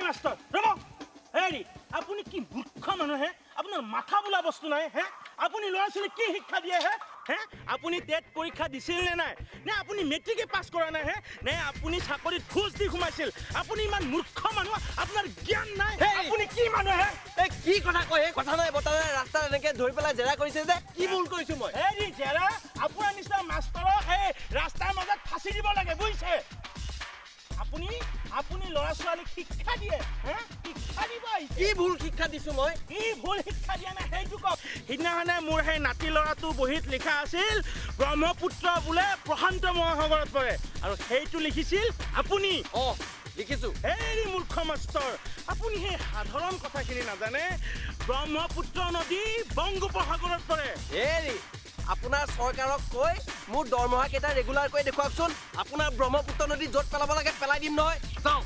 master ৰব হেৰি আপুনি কি মূৰ্খ মানুহ হে আপোনাৰ মাথা বোলা বস্তু নাই হে আপুনি ল'ৰা ছোৱালী কি শিক্ষা দিয়ে হে হে আপুনি টেট পৰীক্ষা দিছিল নে নাই নে আপুনি মেট্ৰিকে পাছ কৰা নাই হে নে আপুনি চাকৰিত খোজ দি সোমাইছিল আপুনি ইমান মূৰ্খ মানুহ আপোনাৰ জ্ঞান নাই আপুনি কি মানুহ হে এই কি কথা কয় কথা নাই বতা ৰাস্তাত এনেকে ধৰি পেলাই জেৰা কৰিছে যে কি ভুল কৰিছো মই হেৰি জেৰা আপোনাৰ নিচিনা মাষ্টৰক এই ৰাস্তাৰ মাজত ফাঁচি দিব লাগে বুজিছে আপুনি ল'ৰা ছোৱালীক শিক্ষা দিয়ে হে শিক্ষা দিব কি ভুল শিক্ষা দিছো মই কি ভুল শিক্ষা দিয়া নাই সেইটো কওক সিদিনাখনে মোৰ সেই নাতি ল'ৰাটো বহীত লিখা আছিল ব্ৰহ্মপুত্ৰ বোলে প্ৰশান্ত মহাসাগৰত পৰে আৰু সেইটো লিখিছিল আপুনি লিখিছো হেৰি মূৰ্খ মাষ্টৰ আপুনি সেই সাধাৰণ কথাখিনি নাজানে ব্ৰহ্মপুত্ৰ নদী বংগোপসাগৰত পৰে হেৰি আপোনাৰ চৰকাৰক কৈ মোৰ দৰমহা কেইটা ৰেগুলাৰ কৰি দেখুৱাকচোন আপোনাৰ ব্ৰহ্মপুত্ৰ নদী য'ত পেলাব লাগে পেলাই দিম নহয় যাওঁ